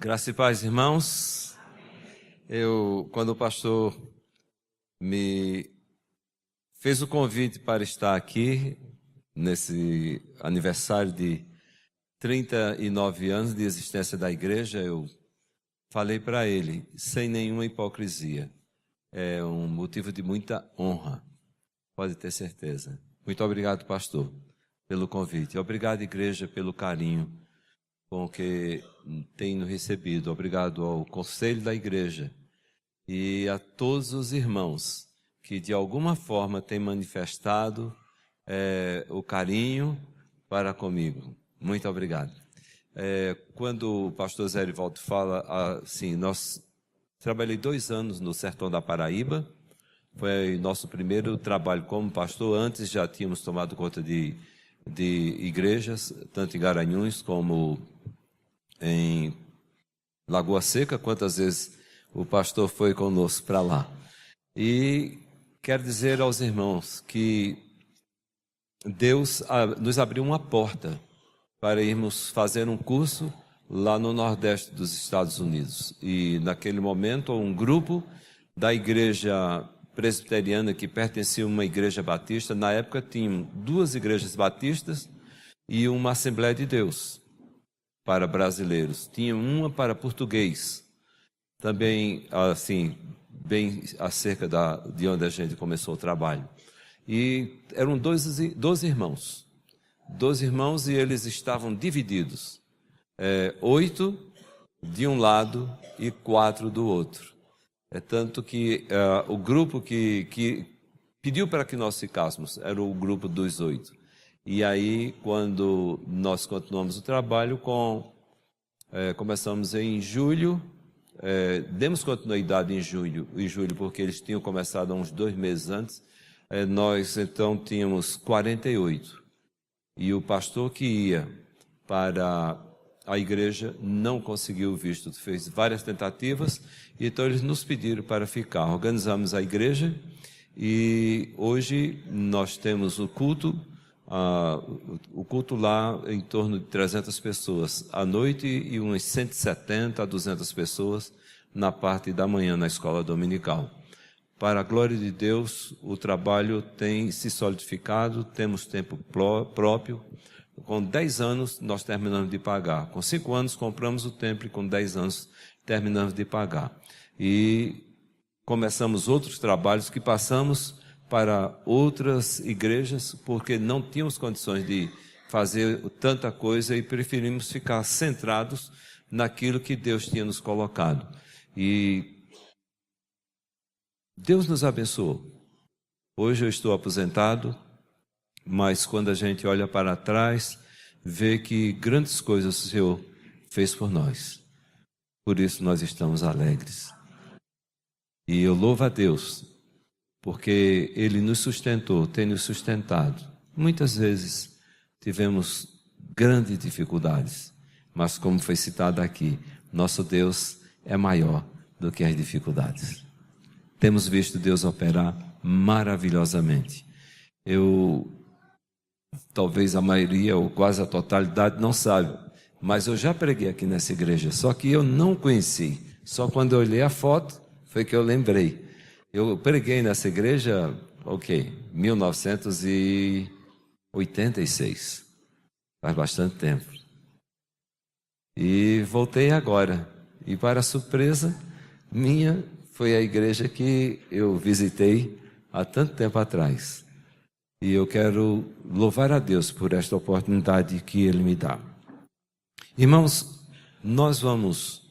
Graça e paz, irmãos. Quando o pastor me fez o convite para estar aqui, nesse aniversário de 39 anos de existência da igreja, eu falei para ele, sem nenhuma hipocrisia, é um motivo de muita honra, pode ter certeza. Muito obrigado, pastor, pelo convite. Obrigado, igreja, pelo carinho com que tem nos recebido. Obrigado ao conselho da igreja e a todos os irmãos que de alguma forma têm manifestado o carinho para comigo. Muito obrigado. Quando o pastor Zé Erivaldo fala assim, trabalhei 2 anos no sertão da Paraíba, foi nosso primeiro trabalho como pastor. Antes já tínhamos tomado conta de igrejas, tanto em Garanhuns como em Lagoa Seca. Quantas vezes o pastor foi conosco para lá. E quero dizer aos irmãos que Deus nos abriu uma porta para irmos fazer um curso lá no Nordeste dos Estados Unidos. E naquele momento um grupo da igreja presbiteriana que pertencia a uma igreja batista, na época tinham 2 igrejas batistas e uma Assembleia de Deus para brasileiros. Tinha uma para português, também assim, bem acerca de onde a gente começou o trabalho. E eram 12 irmãos. 12 irmãos e eles estavam divididos. 8 de um lado e 4 do outro. Tanto que o grupo que pediu para que nós ficássemos era o grupo dos 8. E aí, quando nós continuamos o trabalho, começamos em julho, demos continuidade em julho, porque eles tinham começado há uns 2 meses antes. Nós, então, tínhamos 48. E o pastor que ia para a igreja não conseguiu o visto, fez várias tentativas, então eles nos pediram para ficar. Organizamos a igreja e hoje nós temos o culto lá em torno de 300 pessoas à noite e umas 170 a 200 pessoas na parte da manhã na escola dominical. Para a glória de Deus, o trabalho tem se solidificado, temos tempo próprio. Com 10 anos nós terminamos de pagar. Com 5 anos compramos o templo e com 10 anos terminamos de pagar. E começamos outros trabalhos que passamos para outras igrejas, porque não tínhamos condições de fazer tanta coisa e preferimos ficar centrados naquilo que Deus tinha nos colocado. E Deus nos abençoou. Hoje eu estou aposentado, mas quando a gente olha para trás, vê que grandes coisas o Senhor fez por nós. Por isso nós estamos alegres. E eu louvo a Deus, porque Ele nos sustentou, tem nos sustentado. Muitas vezes tivemos grandes dificuldades, mas como foi citado aqui, nosso Deus é maior do que as dificuldades. Temos visto Deus operar maravilhosamente. Talvez a maioria ou quase a totalidade não sabe, mas eu já preguei aqui nessa igreja, só que eu não conheci. Só quando eu olhei a foto foi que eu lembrei. Eu preguei nessa igreja, 1986. Faz bastante tempo. E voltei agora. E para surpresa minha, foi a igreja que eu visitei há tanto tempo atrás. E eu quero louvar a Deus por esta oportunidade que Ele me dá. Irmãos, nós vamos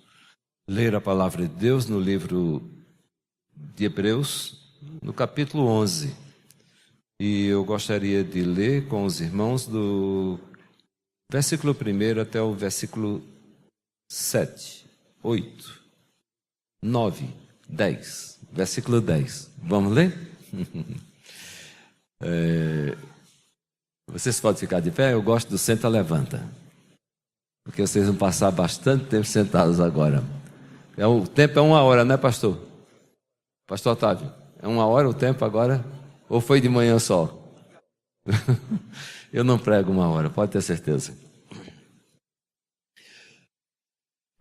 ler a palavra de Deus no livro de Hebreus, no capítulo 11. E eu gostaria de ler com os irmãos do versículo 1 até o versículo 7, 8, 9, 10. Versículo 10. Vamos ler? Vocês podem ficar de pé? Eu gosto do senta-levanta, porque vocês vão passar bastante tempo sentados agora. O tempo é 1 hora, né, pastor? Pastor Otávio, é 1 hora o tempo agora? Ou foi de manhã só? Eu não prego 1 hora, pode ter certeza.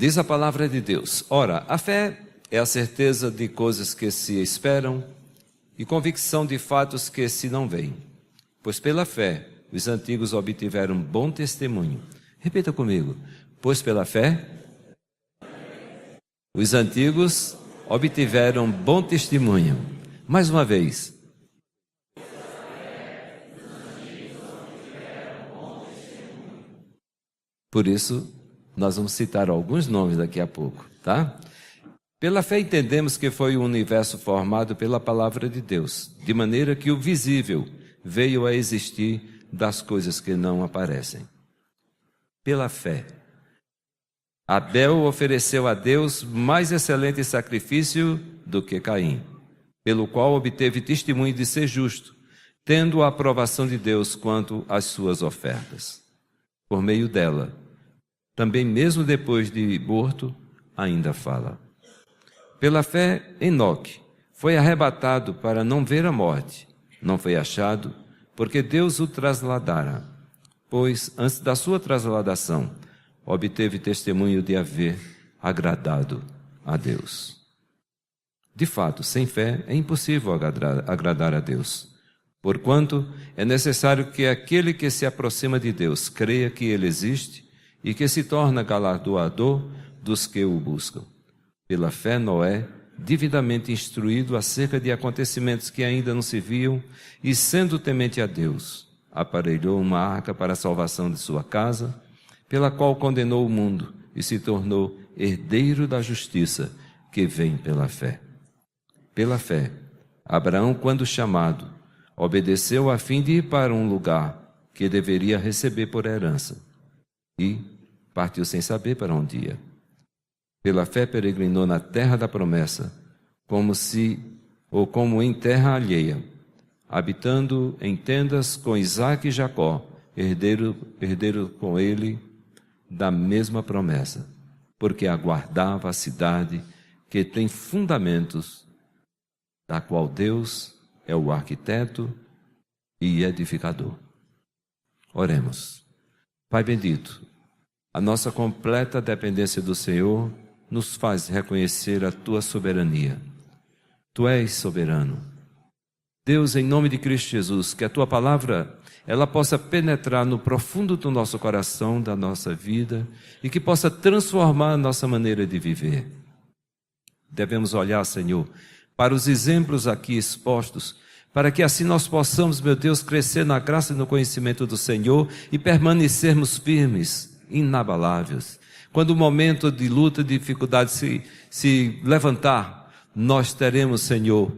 Diz a palavra de Deus: ora, a fé é a certeza de coisas que se esperam e convicção de fatos que se não veem. Pois pela fé os antigos obtiveram bom testemunho. Repita comigo: pois pela fé os antigos obtiveram bom testemunho. Mais uma vez. Por isso, nós vamos citar alguns nomes daqui a pouco, tá? Pela fé entendemos que foi o universo formado pela palavra de Deus, de maneira que o visível veio a existir das coisas que não aparecem. Pela fé, Abel ofereceu a Deus mais excelente sacrifício do que Caim, pelo qual obteve testemunho de ser justo, tendo a aprovação de Deus quanto às suas ofertas. Por meio dela, também mesmo depois de morto, ainda fala. Pela fé, Enoque foi arrebatado para não ver a morte. Não foi achado, porque Deus o trasladara. Pois, antes da sua trasladação, obteve testemunho de haver agradado a Deus. De fato, sem fé é impossível agradar a Deus. Porquanto é necessário que aquele que se aproxima de Deus creia que Ele existe e que se torna galardoador dos que o buscam. Pela fé, Noé, devidamente instruído acerca de acontecimentos que ainda não se viam, e sendo temente a Deus, aparelhou uma arca para a salvação de sua casa, pela qual condenou o mundo e se tornou herdeiro da justiça que vem pela fé. Pela fé, Abraão, quando chamado, obedeceu a fim de ir para um lugar que deveria receber por herança, e partiu sem saber para onde ia. Pela fé peregrinou na terra da promessa, como em terra alheia, habitando em tendas com Isaque e Jacó, herdeiro com ele da mesma promessa, porque aguardava a cidade que tem fundamentos, da qual Deus é o arquiteto e edificador. Oremos. Pai bendito, a nossa completa dependência do Senhor nos faz reconhecer a Tua soberania. Tu és soberano. Deus, em nome de Cristo Jesus, que a Tua palavra ela possa penetrar no profundo do nosso coração, da nossa vida, e que possa transformar a nossa maneira de viver. Devemos olhar, Senhor, para os exemplos aqui expostos, para que assim nós possamos, meu Deus, crescer na graça e no conhecimento do Senhor e permanecermos firmes, inabaláveis. Quando o momento de luta, de dificuldade se levantar, nós teremos, Senhor,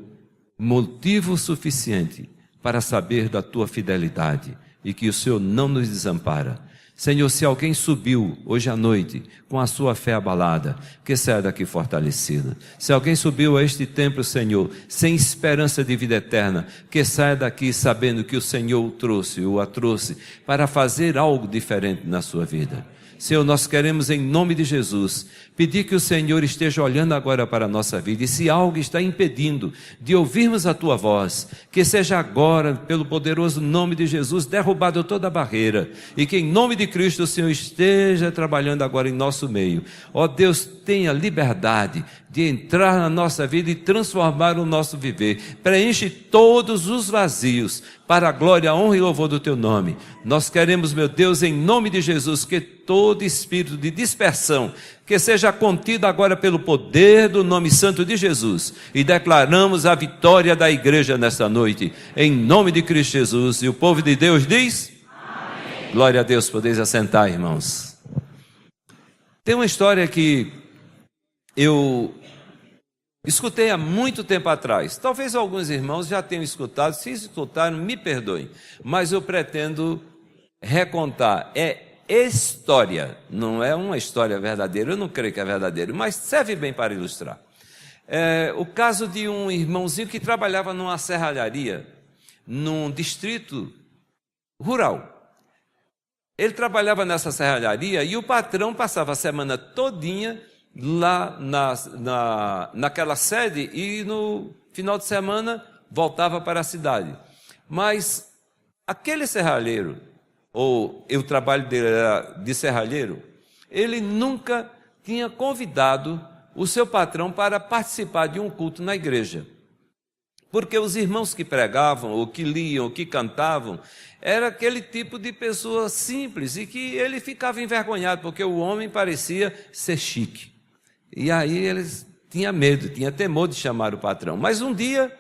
motivo suficiente para saber da Tua fidelidade e que o Senhor não nos desampara. Senhor, se alguém subiu hoje à noite com a sua fé abalada, que saia daqui fortalecida. Se alguém subiu a este templo, Senhor, sem esperança de vida eterna, que saia daqui sabendo que o Senhor o trouxe para fazer algo diferente na sua vida. Senhor, nós queremos, em nome de Jesus, pedir que o Senhor esteja olhando agora para a nossa vida, e se algo está impedindo de ouvirmos a Tua voz, que seja agora, pelo poderoso nome de Jesus, derrubado toda a barreira, e que em nome de Cristo o Senhor esteja trabalhando agora em nosso meio. Ó Deus, tenha liberdade de entrar na nossa vida e transformar o nosso viver. Preenche todos os vazios para a glória, a honra e louvor do Teu nome. Nós queremos, meu Deus, em nome de Jesus, que todo espírito de dispersão que seja contido agora pelo poder do nome santo de Jesus, e declaramos a vitória da igreja nesta noite, em nome de Cristo Jesus. E o povo de Deus diz: amém. Glória a Deus. Podeis assentar, irmãos. Tem uma história que eu escutei há muito tempo atrás. Talvez alguns irmãos já tenham escutado. Se escutaram, me perdoem, mas eu pretendo recontar. É história, não é uma história verdadeira. Eu não creio que é verdadeira, mas serve bem para ilustrar. O caso de um irmãozinho que trabalhava numa serralharia, num distrito rural. Ele trabalhava nessa serralharia e o patrão passava a semana todinha lá naquela sede, e no final de semana voltava para a cidade. Mas aquele serralheiro, ou o trabalho dele era de serralheiro, ele nunca tinha convidado o seu patrão para participar de um culto na igreja. Porque os irmãos que pregavam, ou que liam, ou que cantavam, era aquele tipo de pessoa simples e que ele ficava envergonhado, porque o homem parecia ser chique. E aí eles tinham medo, tinham temor de chamar o patrão. Mas um dia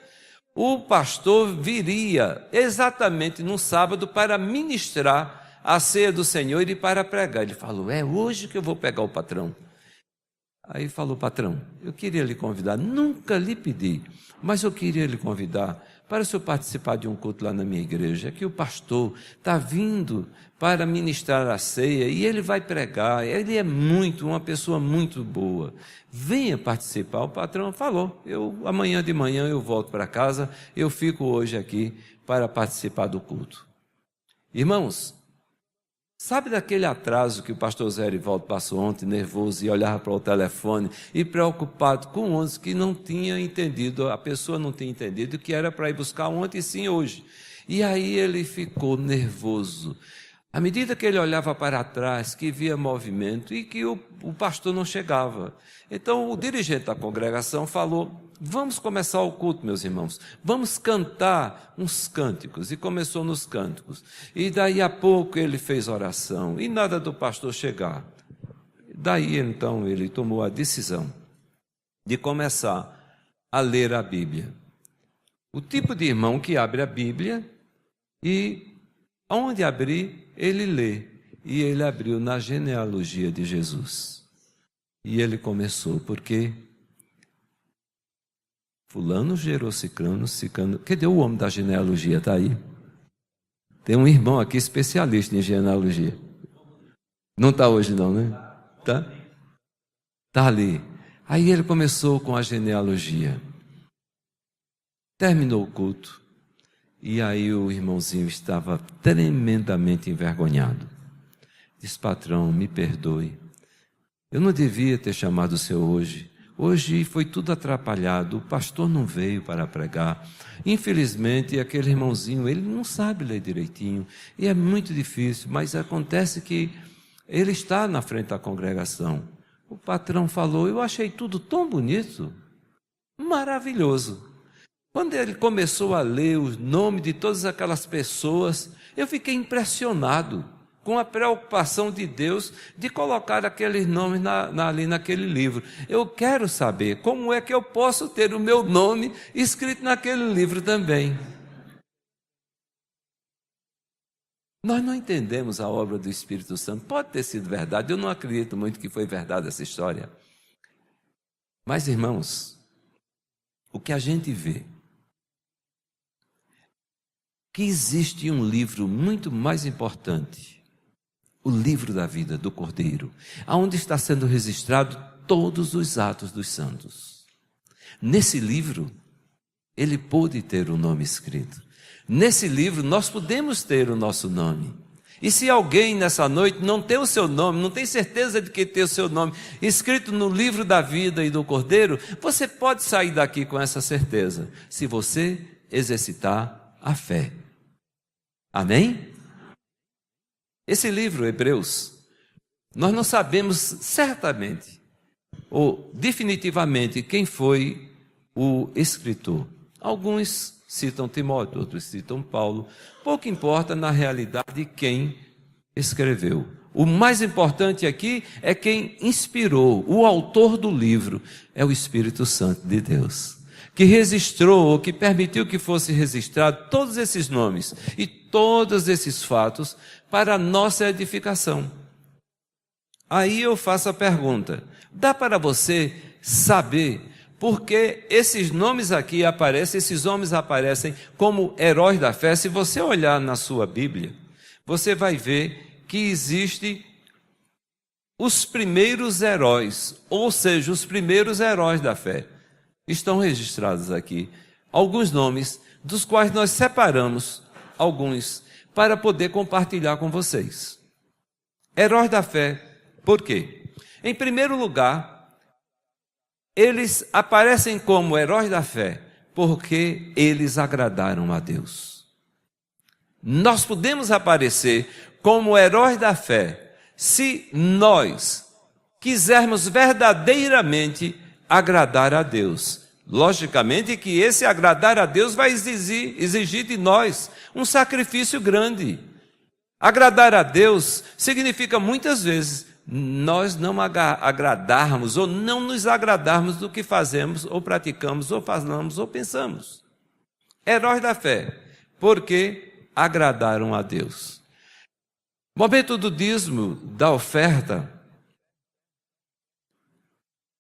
o pastor viria exatamente no sábado para ministrar a ceia do Senhor e para pregar. Ele falou: é hoje que eu vou pegar o patrão. Aí falou: patrão, eu queria lhe convidar, nunca lhe pedi, mas eu queria lhe convidar para o senhor participar de um culto lá na minha igreja, que o pastor está vindo para ministrar a ceia e ele vai pregar, ele é uma pessoa muito boa, venha participar. O patrão falou: amanhã de manhã eu volto para casa, eu fico hoje aqui para participar do culto. Irmãos, sabe daquele atraso que o pastor Zé Erivaldo passou ontem, nervoso, e olhava para o telefone e preocupado com ontem, que não tinha entendido, a pessoa não tinha entendido que era para ir buscar ontem e sim hoje. E aí ele ficou nervoso. À medida que ele olhava para trás, que via movimento e que o pastor não chegava. Então o dirigente da congregação falou: vamos começar o culto, meus irmãos, vamos cantar uns cânticos. E começou nos cânticos. E daí a pouco ele fez oração e nada do pastor chegar. Daí então ele tomou a decisão de começar a ler a Bíblia. O tipo de irmão que abre a Bíblia e onde abrir, ele lê. E ele abriu na genealogia de Jesus. E ele começou, porque fulano gerou ciclano, ciclano. Cadê o homem da genealogia? Está aí. Tem um irmão aqui especialista em genealogia. Não está hoje não, né? Está? Está ali. Aí ele começou com a genealogia. Terminou o culto. E aí o irmãozinho estava tremendamente envergonhado. Disse: patrão, me perdoe. Eu não devia ter chamado o senhor hoje. Hoje foi tudo atrapalhado, o pastor não veio para pregar. Infelizmente, aquele irmãozinho, ele não sabe ler direitinho, e é muito difícil, mas acontece que ele está na frente da congregação. O patrão falou: eu achei tudo tão bonito, maravilhoso. Quando ele começou a ler os nomes de todas aquelas pessoas, eu fiquei impressionado com a preocupação de Deus de colocar aqueles nomes ali naquele livro. Eu quero saber como é que eu posso ter o meu nome escrito naquele livro também. Nós não entendemos a obra do Espírito Santo. Pode ter sido verdade, eu não acredito muito que foi verdade essa história. Mas, irmãos, o que a gente vê, que existe um livro muito mais importante, o livro da vida do Cordeiro, aonde está sendo registrado todos os atos dos santos. Nesse livro, ele pôde ter o nome escrito. Nesse livro, nós podemos ter o nosso nome. E se alguém nessa noite não tem o seu nome, não tem certeza de que tem o seu nome escrito no livro da vida e do Cordeiro, você pode sair daqui com essa certeza, se você exercitar a fé. Amém? Esse livro, Hebreus, nós não sabemos certamente ou definitivamente quem foi o escritor. Alguns citam Timóteo, outros citam Paulo. Pouco importa na realidade quem escreveu. O mais importante aqui é quem inspirou, o autor do livro, é o Espírito Santo de Deus, que registrou, ou que permitiu que fosse registrado todos esses nomes e todos esses fatos para a nossa edificação. Aí eu faço a pergunta: dá para você saber por que esses nomes aqui aparecem, esses homens aparecem como heróis da fé? Se você olhar na sua Bíblia, você vai ver que existem os primeiros heróis, ou seja, os primeiros heróis da fé. Estão registrados aqui alguns nomes, dos quais nós separamos alguns para poder compartilhar com vocês. Heróis da fé, por quê? Em primeiro lugar, eles aparecem como heróis da fé porque eles agradaram a Deus. Nós podemos aparecer como heróis da fé se nós quisermos verdadeiramente agradar a Deus. Logicamente que esse agradar a Deus vai exigir de nós um sacrifício grande. Agradar a Deus significa muitas vezes nós não agradarmos ou não nos agradarmos do que fazemos ou praticamos ou falamos ou pensamos. Heróis da fé, porque agradaram a Deus. Momento do dízimo, da oferta,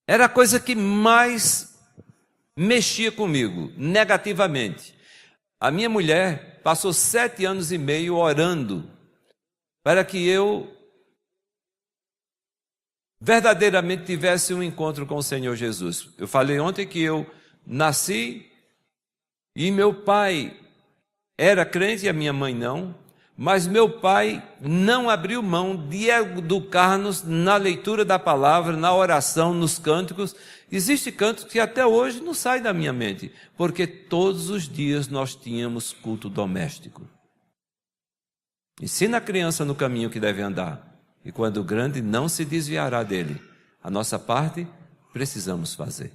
era a coisa que mais mexia comigo, negativamente. A minha mulher passou 7 anos e meio orando para que eu verdadeiramente tivesse um encontro com o Senhor Jesus. Eu falei ontem que eu nasci e meu pai era crente e a minha mãe não, mas meu pai não abriu mão de educar-nos na leitura da palavra, na oração, nos cânticos. Existem cânticos que até hoje não saem da minha mente, porque todos os dias nós tínhamos culto doméstico. Ensina a criança no caminho que deve andar, e quando grande não se desviará dele. A nossa parte precisamos fazer.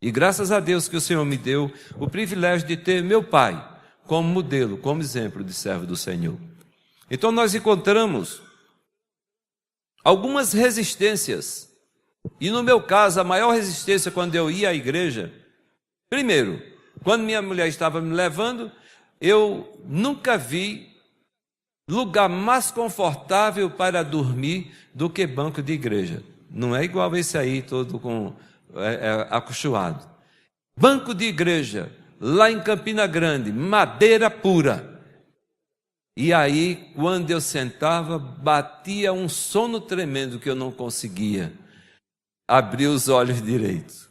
E graças a Deus que o Senhor me deu o privilégio de ter meu pai como modelo, como exemplo de servo do Senhor. Então nós encontramos algumas resistências. E no meu caso, a maior resistência quando eu ia à igreja, primeiro, quando minha mulher estava me levando, eu nunca vi lugar mais confortável para dormir do que banco de igreja. Não é igual esse aí, todo acolchoado. Banco de igreja, lá em Campina Grande, madeira pura. E aí, quando eu sentava, batia um sono tremendo que eu não conseguia abrir os olhos direitos.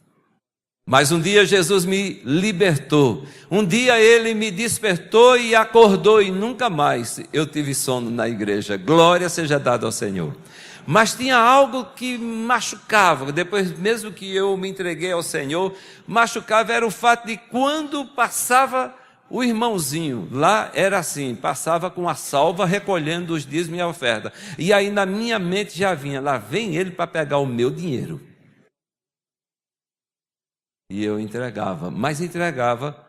Mas um dia Jesus me libertou. Um dia Ele me despertou e acordou e nunca mais eu tive sono na igreja. Glória seja dada ao Senhor. Mas tinha algo que machucava. Depois, mesmo que eu me entreguei ao Senhor, machucava era o fato de quando passava o irmãozinho, lá era assim, passava com a salva recolhendo os dízimos e a oferta. E aí na minha mente já vinha, lá vem ele para pegar o meu dinheiro. E eu entregava, mas entregava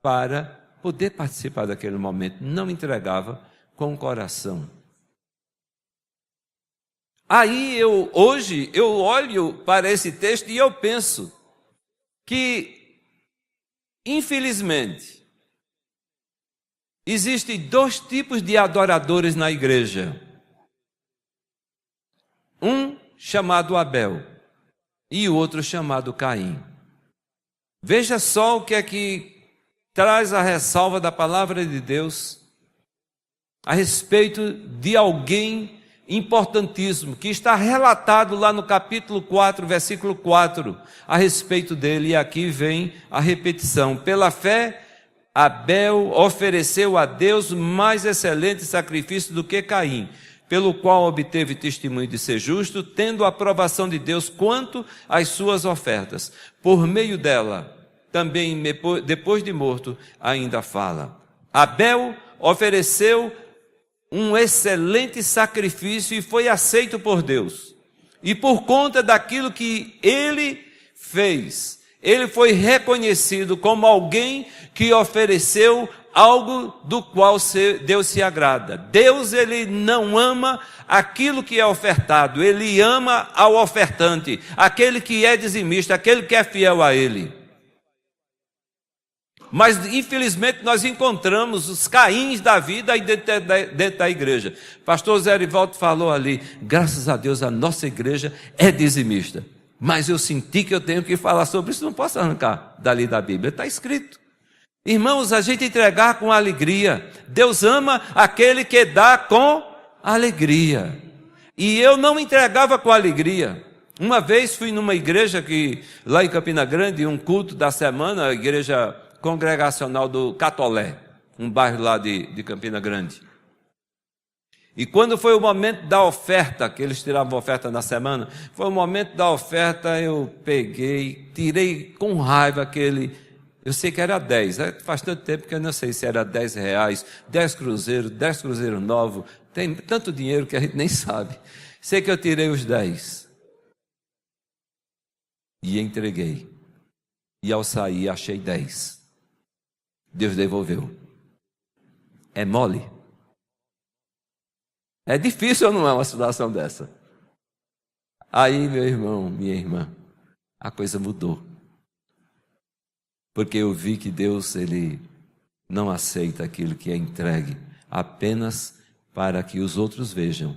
para poder participar daquele momento. Não entregava com o coração. Aí hoje eu olho para esse texto e eu penso que, infelizmente, existem 2 tipos de adoradores na igreja. Um chamado Abel e o outro chamado Caim. Veja só o que é que traz a ressalva da palavra de Deus a respeito de alguém importantíssimo, que está relatado lá no capítulo 4, versículo 4, a respeito dele, e aqui vem a repetição. Pela fé, Abel ofereceu a Deus mais excelente sacrifício do que Caim, pelo qual obteve testemunho de ser justo, tendo a aprovação de Deus quanto às suas ofertas. Por meio dela, também depois de morto, ainda fala. Abel ofereceu um excelente sacrifício e foi aceito por Deus. E por conta daquilo que ele fez, ele foi reconhecido como alguém que ofereceu algo do qual Deus se agrada. Deus, ele não ama aquilo que é ofertado, ele ama ao ofertante, aquele que é dizimista, aquele que é fiel a ele. Mas, infelizmente, nós encontramos os Caíns da vida aí dentro da igreja. Pastor Zé Erivaldo falou ali, graças a Deus a nossa igreja é dizimista. Mas eu senti que eu tenho que falar sobre isso, não posso arrancar dali da Bíblia, está escrito. Irmãos, a gente entregar com alegria. Deus ama aquele que dá com alegria. E eu não entregava com alegria. Uma vez fui numa igreja lá em Campina Grande, um culto da semana, a igreja congregacional do Catolé, um bairro lá de Campina Grande. E quando foi o momento da oferta, que eles tiravam oferta na semana, foi o momento da oferta, eu peguei, tirei com raiva eu sei que era 10, faz tanto tempo que eu não sei se era 10 reais, 10 cruzeiros novos, tem tanto dinheiro que a gente nem sabe. Sei que eu tirei os 10. e entreguei. E ao sair achei 10. Deus devolveu. É mole? É difícil ou não é uma situação dessa? Aí, meu irmão, minha irmã, a coisa mudou. Porque eu vi que Deus, Ele não aceita aquilo que é entregue apenas para que os outros vejam.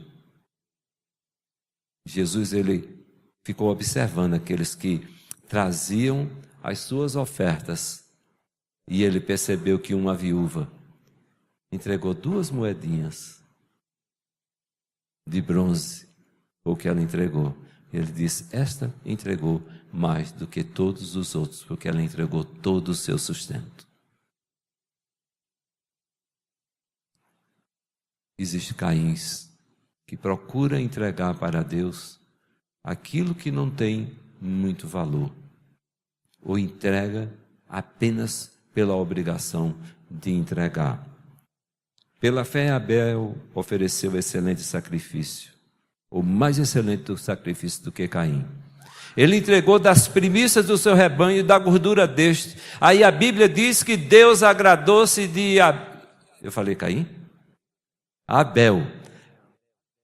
Jesus, Ele ficou observando aqueles que traziam as suas ofertas. E Ele percebeu que uma viúva entregou 2 moedinhas de bronze, o que ela entregou. Ele disse, esta entregou mais do que todos os outros, porque ela entregou todo o seu sustento. Existem Caíns que procuram entregar para Deus aquilo que não tem muito valor, ou entrega apenas pela obrigação de entregar. Pela fé, Abel ofereceu excelente sacrifício, o mais excelente do sacrifício do que Caim. Ele entregou das primícias do seu rebanho e da gordura deste. Aí a Bíblia diz que Deus agradou-se de... Eu falei Caim? Abel.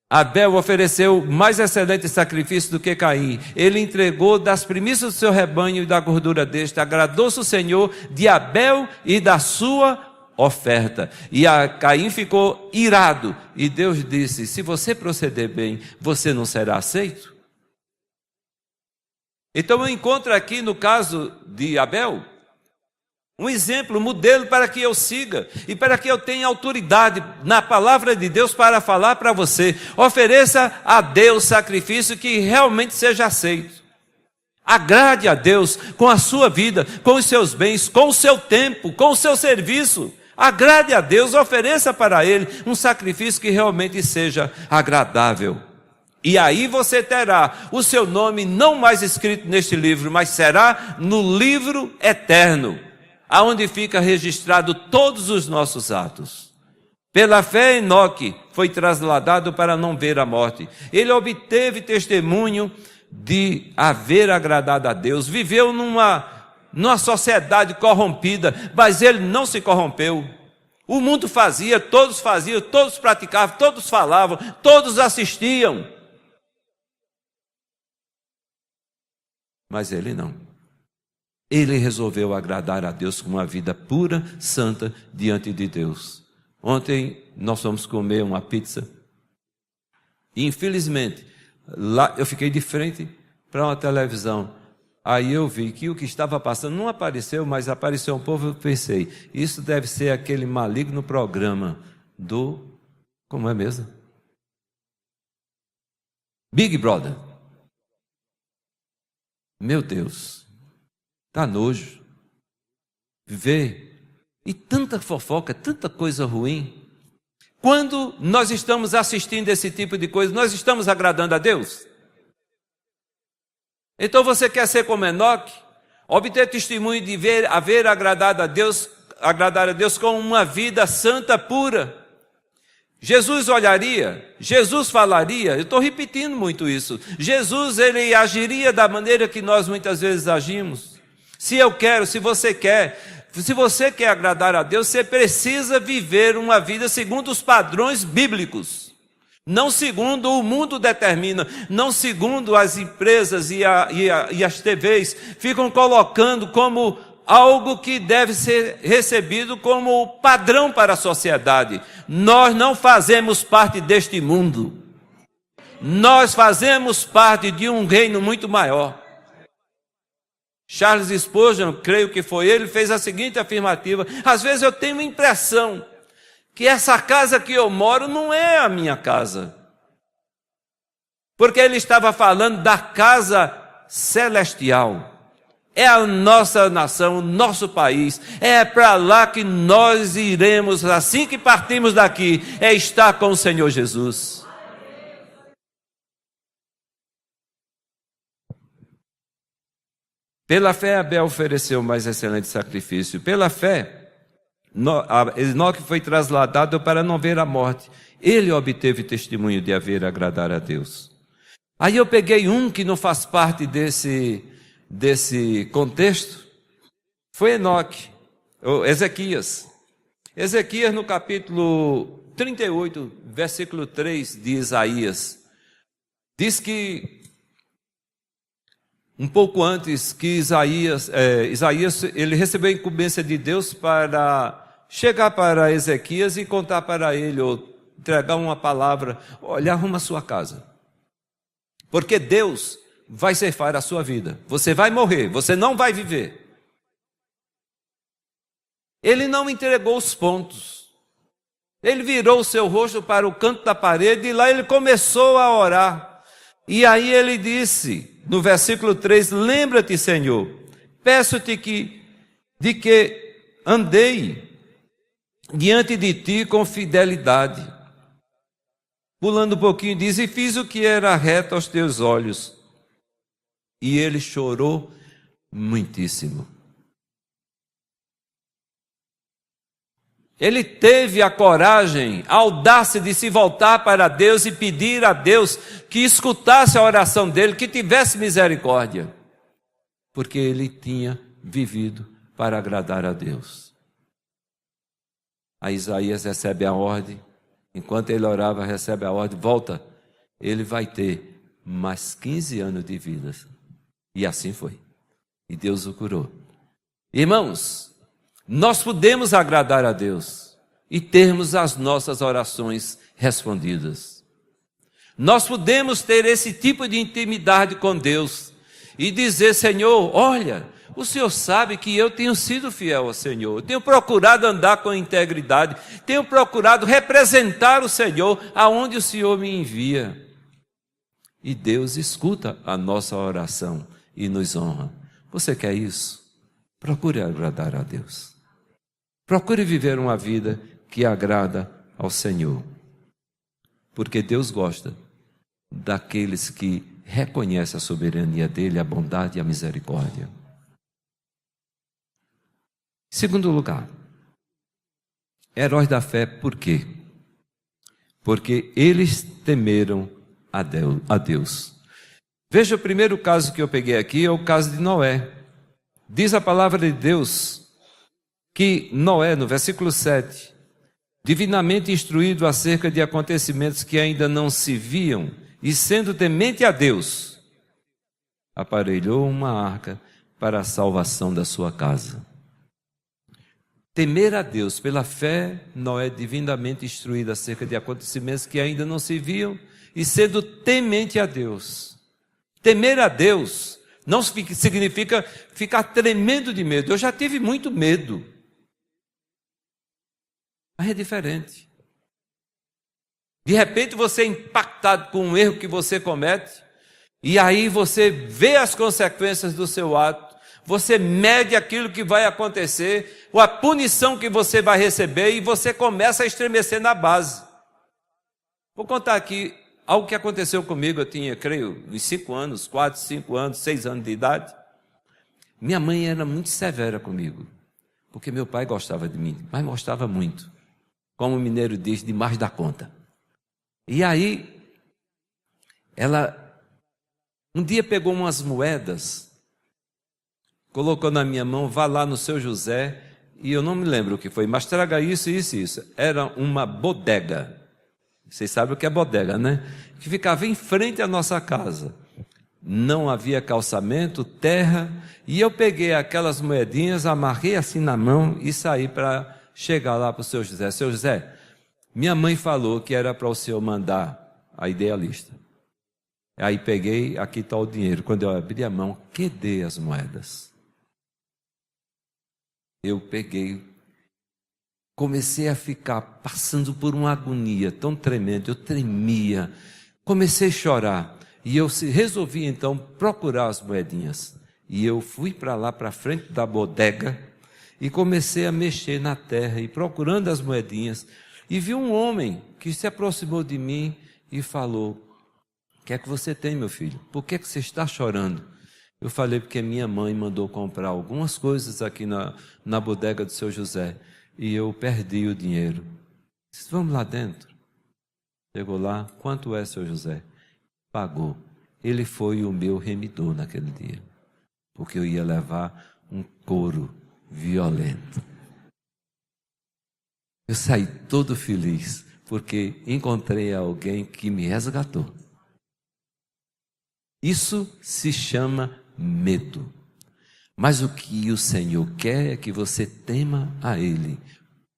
Abel ofereceu mais excelente sacrifício do que Caim. Ele entregou das primícias do seu rebanho e da gordura deste. Agradou-se o Senhor de Abel e da sua oferta. E Caim ficou irado. E Deus disse, se você proceder bem, você não será aceito? Então eu encontro aqui no caso de Abel, um exemplo, um modelo para que eu siga e para que eu tenha autoridade na palavra de Deus para falar para você. Ofereça a Deus sacrifício que realmente seja aceito. Agrade a Deus com a sua vida, com os seus bens, com o seu tempo, com o seu serviço. Agrade a Deus, ofereça para Ele um sacrifício que realmente seja agradável. E aí você terá o seu nome não mais escrito neste livro, mas será no livro eterno, aonde fica registrado todos os nossos atos. Pela fé, Enoque foi trasladado para não ver a morte. Ele obteve testemunho de haver agradado a Deus. Viveu numa sociedade corrompida, mas ele não se corrompeu. O mundo fazia, todos praticavam, todos falavam, todos assistiam. Mas ele não. Ele resolveu agradar a Deus com uma vida pura, santa, diante de Deus. Ontem nós fomos comer uma pizza. E infelizmente, lá eu fiquei de frente para uma televisão. Aí eu vi que o que estava passando não apareceu, mas apareceu um povo. Eu pensei, isso deve ser aquele maligno programa do... Como é mesmo? Big Brother. Meu Deus, dá nojo ver, e tanta fofoca, tanta coisa ruim. Quando nós estamos assistindo esse tipo de coisa, nós estamos agradando a Deus? Então você quer ser como Enoque, obter testemunho de haver agradado a Deus, agradar a Deus com uma vida santa, pura. Jesus olharia, Jesus falaria, eu estou repetindo muito isso, Jesus ele agiria da maneira que nós muitas vezes agimos. Se eu quero, se você quer agradar a Deus, você precisa viver uma vida segundo os padrões bíblicos, não segundo o mundo determina, não segundo as empresas e as TVs ficam colocando como algo que deve ser recebido como padrão para a sociedade. Nós não fazemos parte deste mundo. Nós fazemos parte de um reino muito maior. Charles Spurgeon, creio que foi ele, fez a seguinte afirmativa: às vezes eu tenho a impressão que essa casa que eu moro não é a minha casa. Porque ele estava falando da casa celestial. É a nossa nação, o nosso país. É para lá que nós iremos, assim que partimos daqui, é estar com o Senhor Jesus. Pela fé, Abel ofereceu o mais excelente sacrifício. Pela fé, Enoque foi trasladado para não ver a morte. Ele obteve testemunho de haver agradar a Deus. Aí eu peguei um que não faz parte desse contexto foi Enoque, ou Ezequias. Ezequias, no capítulo 38, versículo 3 de Isaías, diz que um pouco antes que Isaías ele recebeu a incumbência de Deus para chegar para Ezequias e contar para ele, ou entregar uma palavra: olha, arruma a sua casa, porque Deus vai ceifar a sua vida, você vai morrer, você não vai viver. Ele não entregou os pontos, ele virou o seu rosto para o canto da parede e lá ele começou a orar. E aí ele disse, no versículo 3, lembra-te, Senhor, peço-te de que andei diante de ti com fidelidade. Pulando um pouquinho, diz, e fiz o que era reto aos teus olhos. E ele chorou muitíssimo. Ele teve a coragem, a audácia de se voltar para Deus e pedir a Deus que escutasse a oração dele, que tivesse misericórdia, porque ele tinha vivido para agradar a Deus. Aí Isaías recebe a ordem, enquanto ele orava, recebe a ordem, volta, ele vai ter mais 15 anos de vida. E assim foi. E Deus o curou. Irmãos, nós podemos agradar a Deus e termos as nossas orações respondidas. Nós podemos ter esse tipo de intimidade com Deus e dizer, Senhor, olha, o Senhor sabe que eu tenho sido fiel ao Senhor, tenho procurado andar com integridade, tenho procurado representar o Senhor aonde o Senhor me envia. E Deus escuta a nossa oração e nos honra. Você quer isso? Procure agradar a Deus. Procure viver uma vida que agrada ao Senhor. Porque Deus gosta daqueles que reconhecem a soberania dEle, a bondade e a misericórdia. Segundo lugar, heróis da fé, por quê? Porque eles temeram a Deus. Veja, o primeiro caso que eu peguei aqui é o caso de Noé. Diz a palavra de Deus que Noé, no versículo 7, divinamente instruído acerca de acontecimentos que ainda não se viam, e sendo temente a Deus, aparelhou uma arca para a salvação da sua casa. Temer a Deus pela fé, Noé divinamente instruído acerca de acontecimentos que ainda não se viam, e sendo temente a Deus. Temer a Deus não significa ficar tremendo de medo. Eu já tive muito medo. Mas é diferente. De repente você é impactado com um erro que você comete, e aí você vê as consequências do seu ato, você mede aquilo que vai acontecer, ou a punição que você vai receber, e você começa a estremecer na base. Vou contar aqui algo que aconteceu comigo. Eu tinha, creio, uns 5 anos, 4, 5 anos, 6 anos de idade. Minha mãe era muito severa comigo, porque meu pai gostava de mim, mas gostava muito. Como o mineiro diz, demais da conta. E aí, ela um dia pegou umas moedas, colocou na minha mão, vá lá no seu José, e eu não me lembro o que foi, mas traga isso, isso e isso. Era uma bodega. Vocês sabem o que é bodega, né? Que ficava em frente à nossa casa. Não havia calçamento, terra, e eu peguei aquelas moedinhas, amarrei assim na mão e saí para chegar lá para o seu José. Seu José, minha mãe falou que era para o senhor mandar a idealista. Aí peguei, aqui está o dinheiro. Quando eu abri a mão, cadê as moedas? Eu peguei, comecei a ficar passando por uma agonia tão tremenda, eu tremia, comecei a chorar. E eu resolvi então procurar as moedinhas. E eu fui para lá, para frente da bodega, e comecei a mexer na terra e procurando as moedinhas. E vi um homem que se aproximou de mim e falou: o que é que você tem, meu filho? Por que é que você está chorando? Eu falei: porque minha mãe mandou comprar algumas coisas aqui na bodega do seu José e eu perdi o dinheiro. Disse: vamos lá dentro. Chegou lá: quanto é, seu José? Pagou. Ele foi o meu remidor naquele dia. porque eu ia levar um couro violento. Eu saí todo feliz, porque encontrei alguém que me resgatou. Isso se chama medo. Mas o que o Senhor quer é que você tema a Ele,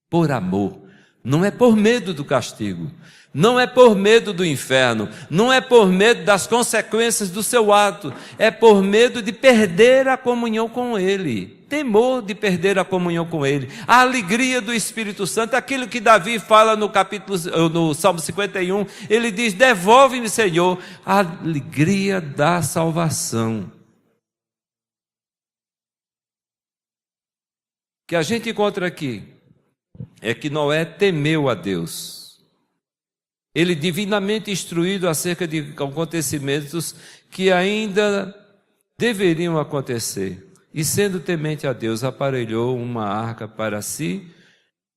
por amor. Não é por medo do castigo, não é por medo do inferno, não é por medo das consequências do seu ato, é por medo de perder a comunhão com Ele, temor de perder a comunhão com Ele, a alegria do Espírito Santo, aquilo que Davi fala no Salmo 51, ele diz: devolve-me, Senhor, a alegria da salvação. O que a gente encontra aqui é que Noé temeu a Deus. Ele, divinamente instruído acerca de acontecimentos que ainda deveriam acontecer, e sendo temente a Deus, aparelhou uma arca para si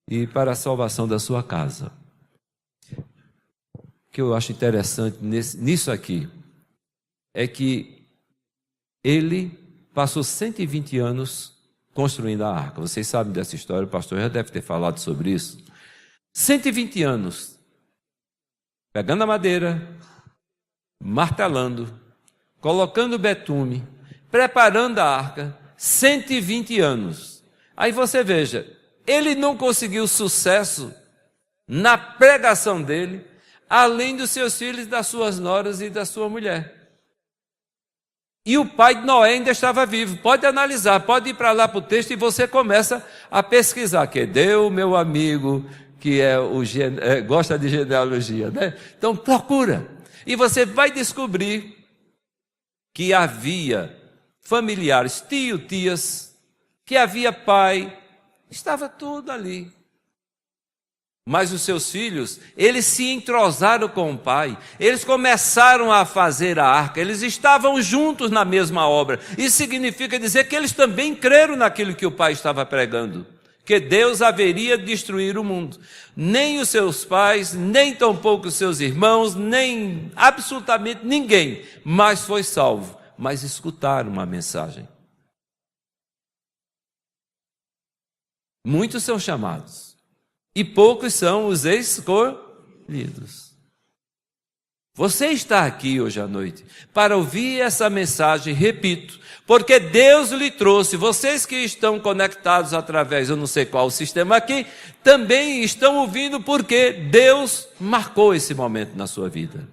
e para a salvação da sua casa. O que eu acho interessante nisso aqui é que ele passou 120 anos construindo a arca. Vocês sabem dessa história, o pastor já deve ter falado sobre isso. 120 anos, pegando a madeira, martelando, colocando betume, preparando a arca, 120 anos. Aí você veja, ele não conseguiu sucesso na pregação dele, além dos seus filhos, das suas noras e da sua mulher. E o pai de Noé ainda estava vivo. Pode analisar, pode ir para lá para o texto e você começa a pesquisar. Que deu meu amigo, que gosta de genealogia, né? Então procura. E você vai descobrir que havia familiares, tio, tias, que havia pai, estava tudo ali. Mas os seus filhos, eles se entrosaram com o pai, eles começaram a fazer a arca, eles estavam juntos na mesma obra. Isso significa dizer que eles também creram naquilo que o pai estava pregando, que Deus haveria de destruir o mundo. Nem os seus pais, nem tampouco os seus irmãos, nem absolutamente ninguém, mas foi salvo. Mas escutaram uma mensagem. Muitos são chamados, e poucos são os escolhidos. Você está aqui hoje à noite para ouvir essa mensagem, repito, porque Deus lhe trouxe. Vocês que estão conectados através, eu não sei qual o sistema aqui, também estão ouvindo porque Deus marcou esse momento na sua vida.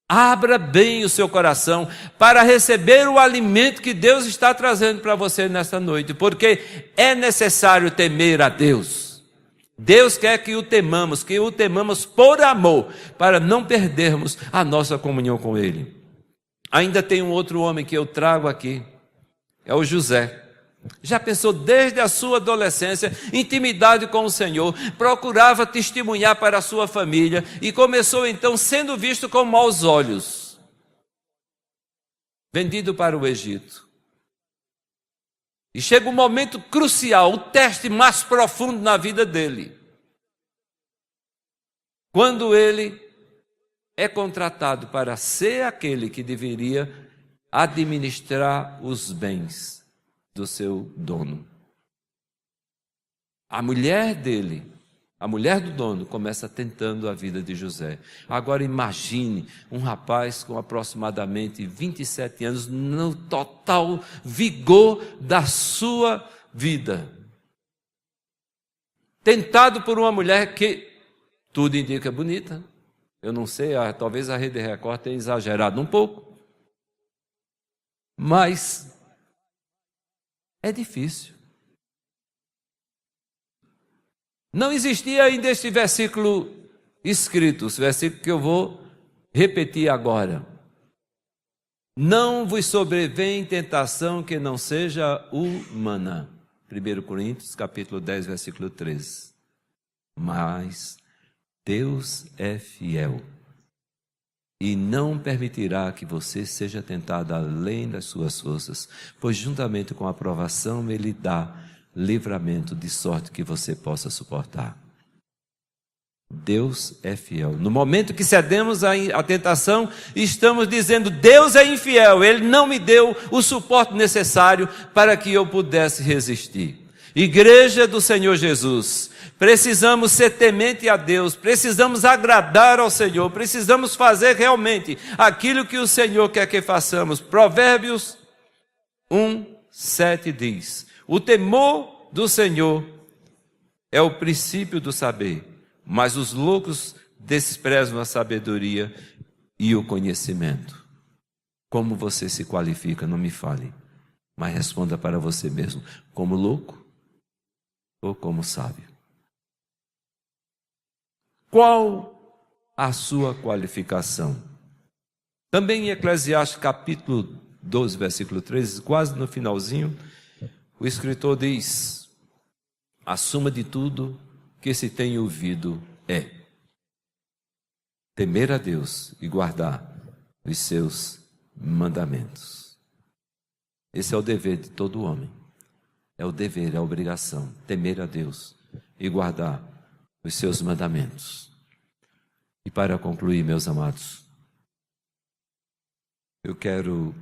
Abra bem o seu coração para receber o alimento que Deus está trazendo para você nesta noite, porque é necessário temer a Deus. Deus quer que o temamos por amor, para não perdermos a nossa comunhão com Ele. Ainda tem um outro homem que eu trago aqui, é o José. Já pensou desde a sua adolescência, intimidade com o Senhor, procurava testemunhar para a sua família e começou então sendo visto com maus olhos, vendido para o Egito. E chega um momento crucial, o teste mais profundo na vida dele. Quando ele é contratado para ser aquele que deveria administrar os bens do seu dono. A mulher dele, a mulher do dono, começa tentando a vida de José. Agora imagine um rapaz com aproximadamente 27 anos, no total vigor da sua vida, tentado por uma mulher que tudo indica bonita. Eu não sei, talvez a Rede Record tenha exagerado um pouco, mas é difícil. Não existia ainda este versículo escrito, esse versículo que eu vou repetir agora. Não vos sobrevém tentação que não seja humana. 1 Coríntios, capítulo 10, versículo 13. Mas Deus é fiel e não permitirá que você seja tentado além das suas forças, pois juntamente com a aprovação Ele dá livramento de sorte que você possa suportar. Deus é fiel. No momento que cedemos à tentação, estamos dizendo: Deus é infiel, Ele não me deu o suporte necessário para que eu pudesse resistir. Igreja do Senhor Jesus, precisamos ser temente a Deus, precisamos agradar ao Senhor, precisamos fazer realmente aquilo que o Senhor quer que façamos. Provérbios 1:7 diz: o temor do Senhor é o princípio do saber, mas os loucos desprezam a sabedoria e o conhecimento. Como você se qualifica? Não me fale, mas responda para você mesmo: como louco ou como sábio? Qual a sua qualificação? Também em Eclesiastes capítulo 12, versículo 13, quase no finalzinho, o escritor diz: a suma de tudo que se tem ouvido é temer a Deus e guardar os seus mandamentos. Esse é o dever de todo homem. É o dever, é a obrigação, temer a Deus e guardar os seus mandamentos. E para concluir, meus amados, eu quero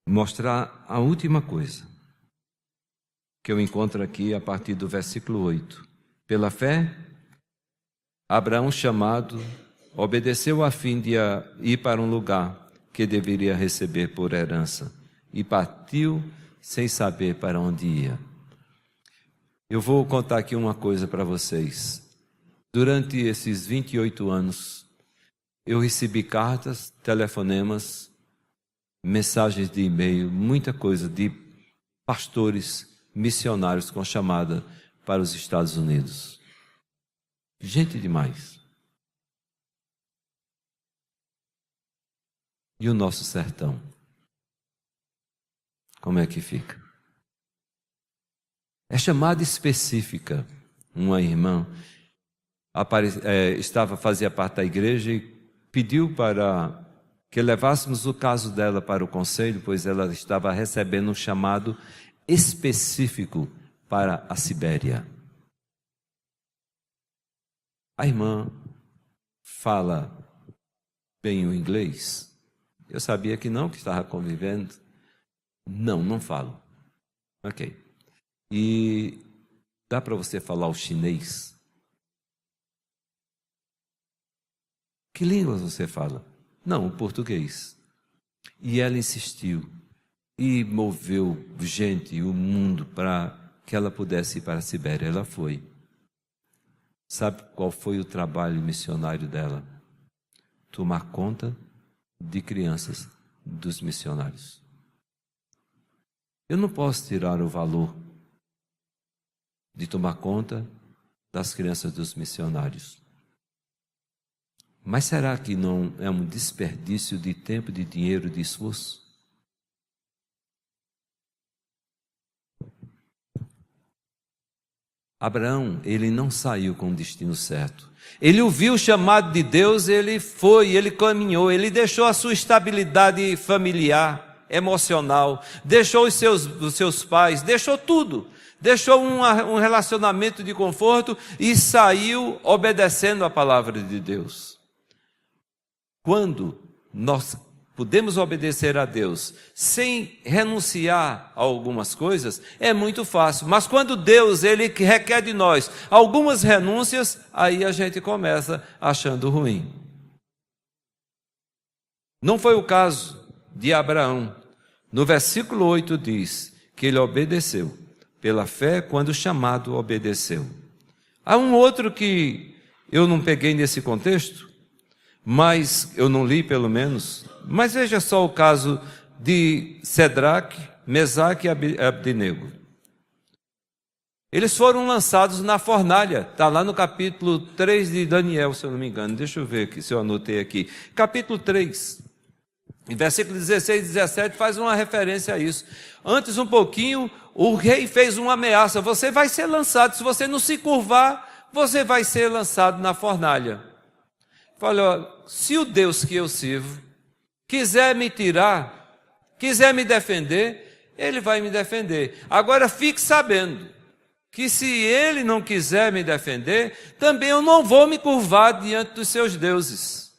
mostrar a última coisa que eu encontro aqui a partir do versículo 8. Pela fé, Abraão, chamado, obedeceu a fim de ir para um lugar que deveria receber por herança e partiu sem saber para onde ia. Eu vou contar aqui uma coisa para vocês. Durante esses 28 anos, eu recebi cartas, telefonemas, mensagens de e-mail, muita coisa de pastores missionários com chamada para os Estados Unidos. Gente demais. E o nosso sertão? Como é que fica? É chamada específica. Uma irmã fazia parte da igreja e pediu para que levássemos o caso dela para o conselho, pois ela estava recebendo um chamado específico para a Sibéria. A irmã fala bem o inglês? Eu sabia que não, que estava convivendo. Não falo. Ok. E dá para você falar o chinês? Que línguas você fala? Não, o português. E ela insistiu e moveu gente e o mundo para que ela pudesse ir para a Sibéria. Ela foi. Sabe qual foi o trabalho missionário dela? Tomar conta de crianças dos missionários. Eu não posso tirar o valor de tomar conta das crianças dos missionários. Mas será que não é um desperdício de tempo, de dinheiro, de esforço? Abraão, ele não saiu com o destino certo. Ele ouviu o chamado de Deus, ele foi, ele caminhou, ele deixou a sua estabilidade familiar, emocional, deixou os seus pais, deixou tudo. Deixou um relacionamento de conforto e saiu obedecendo a palavra de Deus. Quando nós podemos obedecer a Deus sem renunciar a algumas coisas, é muito fácil. Mas quando Deus ele requer de nós algumas renúncias, aí a gente começa achando ruim. Não foi o caso de Abraão. No versículo 8 diz que ele obedeceu. Pela fé, quando chamado, obedeceu. Há um outro que eu não peguei nesse contexto, mas eu não li pelo menos. Mas veja só o caso de Cedraque, Mesaque e Abdenego. Eles foram lançados na fornalha. Está lá no capítulo 3 de Daniel, se eu não me engano. Deixa eu ver aqui, se eu anotei aqui. Capítulo 3, em versículo 16 e 17, faz uma referência a isso. Antes um pouquinho, o rei fez uma ameaça: você vai ser lançado, se você não se curvar, você vai ser lançado na fornalha. Falei: se o Deus que eu sirvo quiser me tirar, quiser me defender, Ele vai me defender. Agora fique sabendo que se ele não quiser me defender, também eu não vou me curvar diante dos seus deuses.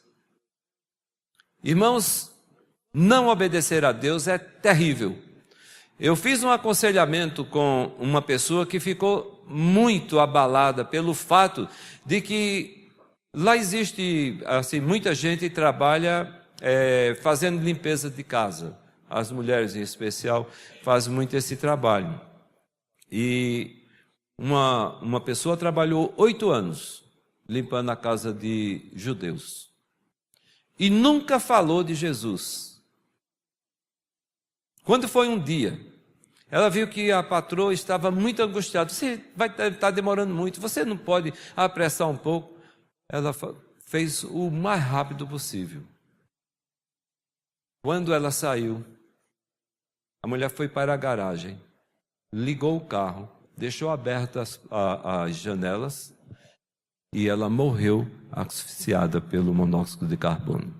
Irmãos, não obedecer a Deus é terrível. Eu fiz um aconselhamento com uma pessoa que ficou muito abalada pelo fato de que lá existe, assim, muita gente trabalha fazendo limpeza de casa. As mulheres, em especial, fazem muito esse trabalho. E uma pessoa trabalhou 8 anos limpando a casa de judeus. E nunca falou de Jesus. Quando foi um dia, ela viu que a patroa estava muito angustiada. Você vai estar demorando muito, você não pode apressar um pouco? Ela fez o mais rápido possível. Quando ela saiu, a mulher foi para a garagem, ligou o carro, deixou abertas as janelas e ela morreu asfixiada pelo monóxido de carbono.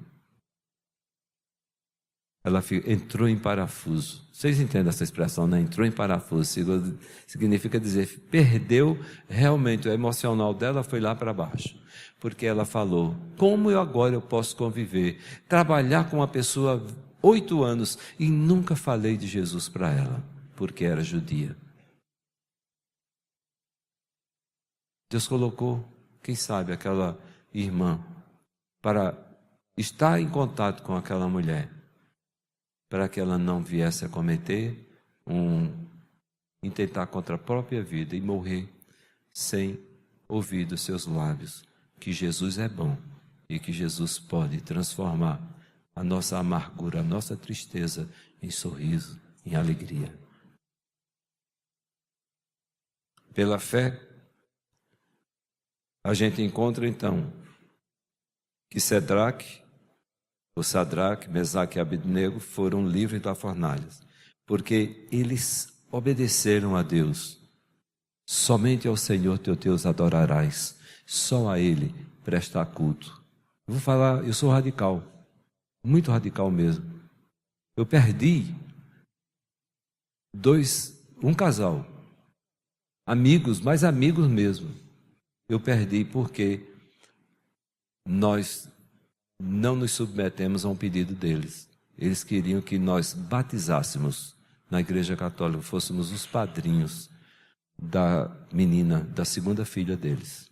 Ela entrou em parafuso. Vocês entendem essa expressão, né? Entrou em parafuso. Significa dizer, perdeu realmente o emocional dela, foi lá para baixo. Porque ela falou, como agora eu posso conviver, trabalhar com uma pessoa 8 anos e nunca falei de Jesus para ela, porque era judia. Deus colocou, quem sabe, aquela irmã para estar em contato com aquela mulher, para que ela não viesse a cometer intentar contra a própria vida e morrer sem ouvir dos seus lábios que Jesus é bom e que Jesus pode transformar a nossa amargura, a nossa tristeza em sorriso, em alegria. Pela fé, a gente encontra então que Sadraque, Mesaque e Abednego foram livres da fornalha, porque eles obedeceram a Deus. Somente ao Senhor teu Deus adorarás, só a Ele prestar culto. Eu vou falar, eu sou radical, muito radical mesmo. Eu perdi um casal, amigos, mas amigos mesmo. Eu perdi porque nós não nos submetemos a um pedido deles. Eles queriam que nós batizássemos na Igreja Católica, fôssemos os padrinhos da menina, da segunda filha deles.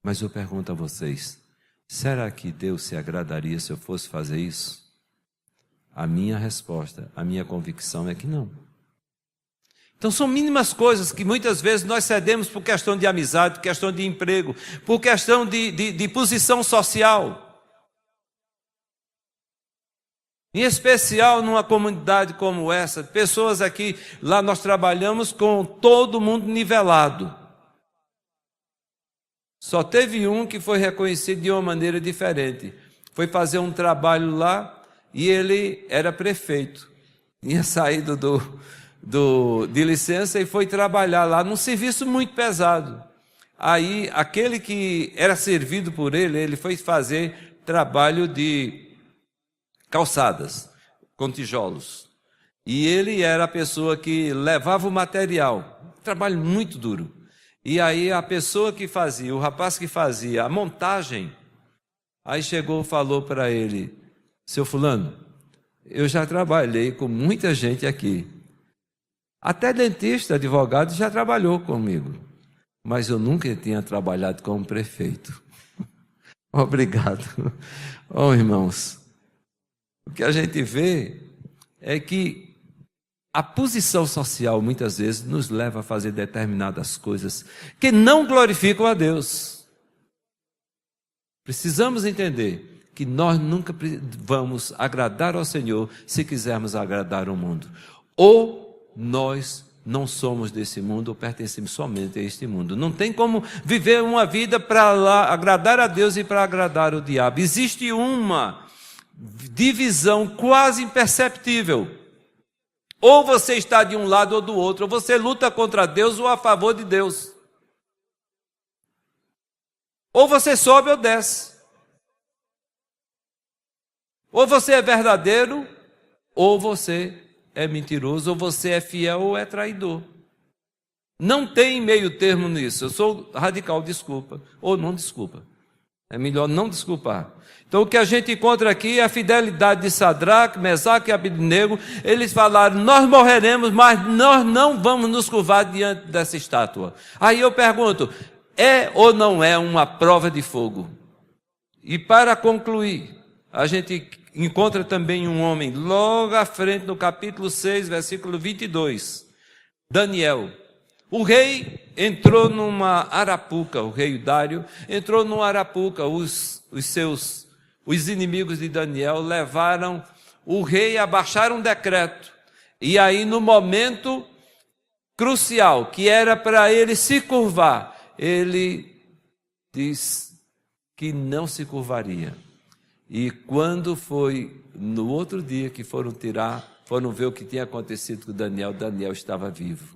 Mas eu pergunto a vocês, será que Deus se agradaria se eu fosse fazer isso? A minha resposta, a minha convicção é que não. Então são mínimas coisas que muitas vezes nós cedemos por questão de amizade, por questão de emprego, por questão de posição social. Em especial numa comunidade como essa, pessoas aqui, lá nós trabalhamos com todo mundo nivelado. Só teve um que foi reconhecido de uma maneira diferente. Foi fazer um trabalho lá e ele era prefeito. Tinha saído de licença e foi trabalhar lá num serviço muito pesado. Aí, aquele que era servido por ele foi fazer trabalho de calçadas, com tijolos. E ele era a pessoa que levava o material, trabalho muito duro. E aí a pessoa que fazia, o rapaz que fazia a montagem, aí chegou e falou para ele, seu fulano, eu já trabalhei com muita gente aqui. Até dentista, advogado já trabalhou comigo, mas eu nunca tinha trabalhado como prefeito. Obrigado. Oh, irmãos, o que a gente vê é que a posição social muitas vezes nos leva a fazer determinadas coisas que não glorificam a Deus. Precisamos entender que nós nunca vamos agradar ao Senhor se quisermos agradar ao mundo. Ou nós não somos desse mundo ou pertencemos somente a este mundo. Não tem como viver uma vida para agradar a Deus e para agradar o diabo. Existe uma divisão quase imperceptível. Ou você está de um lado ou do outro, ou você luta contra Deus ou a favor de Deus. Ou você sobe ou desce. Ou você é verdadeiro, ou você é mentiroso, ou você é fiel ou é traidor. Não tem meio termo nisso. Eu sou radical, desculpa. Ou não desculpa. É melhor não desculpar. Então o que a gente encontra aqui é a fidelidade de Sadraque, Mesaque e Abednego. Eles falaram, nós morreremos, mas nós não vamos nos curvar diante dessa estátua. Aí eu pergunto, é ou não é uma prova de fogo? E para concluir, a gente encontra também um homem logo à frente no capítulo 6, versículo 22. Daniel. O rei entrou numa arapuca, o rei Dário entrou numa arapuca, os inimigos de Daniel levaram o rei a baixar um decreto, e aí no momento crucial, que era para ele se curvar, ele diz que não se curvaria. E quando foi no outro dia que foram ver o que tinha acontecido com Daniel, Daniel estava vivo.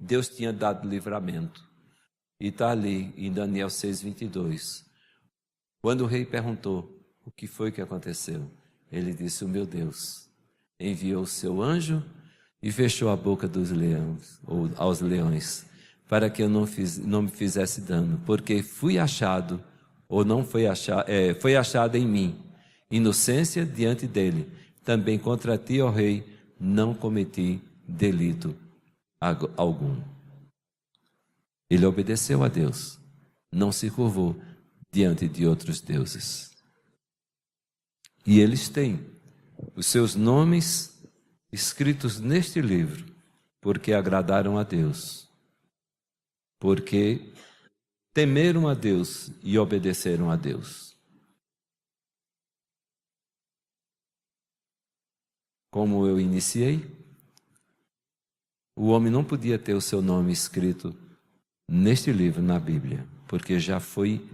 Deus tinha dado livramento. E está ali em Daniel 6:22. Quando o rei perguntou o que foi que aconteceu, ele disse, o meu Deus enviou o seu anjo e fechou a boca dos leões, ou aos leões, para que eu não me fizesse dano, porque fui achado, ou não foi achado, foi achado em mim, inocência diante dele. Também contra ti, ó rei, não cometi delito algum. Ele obedeceu a Deus, não se curvou diante de outros deuses. E eles têm os seus nomes escritos neste livro, porque agradaram a Deus, porque temeram a Deus e obedeceram a Deus. Como eu iniciei, o homem não podia ter o seu nome escrito neste livro, na Bíblia, porque já foi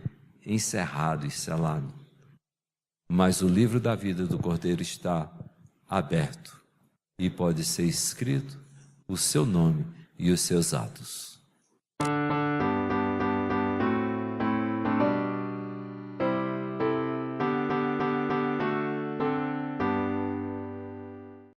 encerrado e selado. Mas o livro da vida do Cordeiro está aberto e pode ser escrito o seu nome e os seus atos.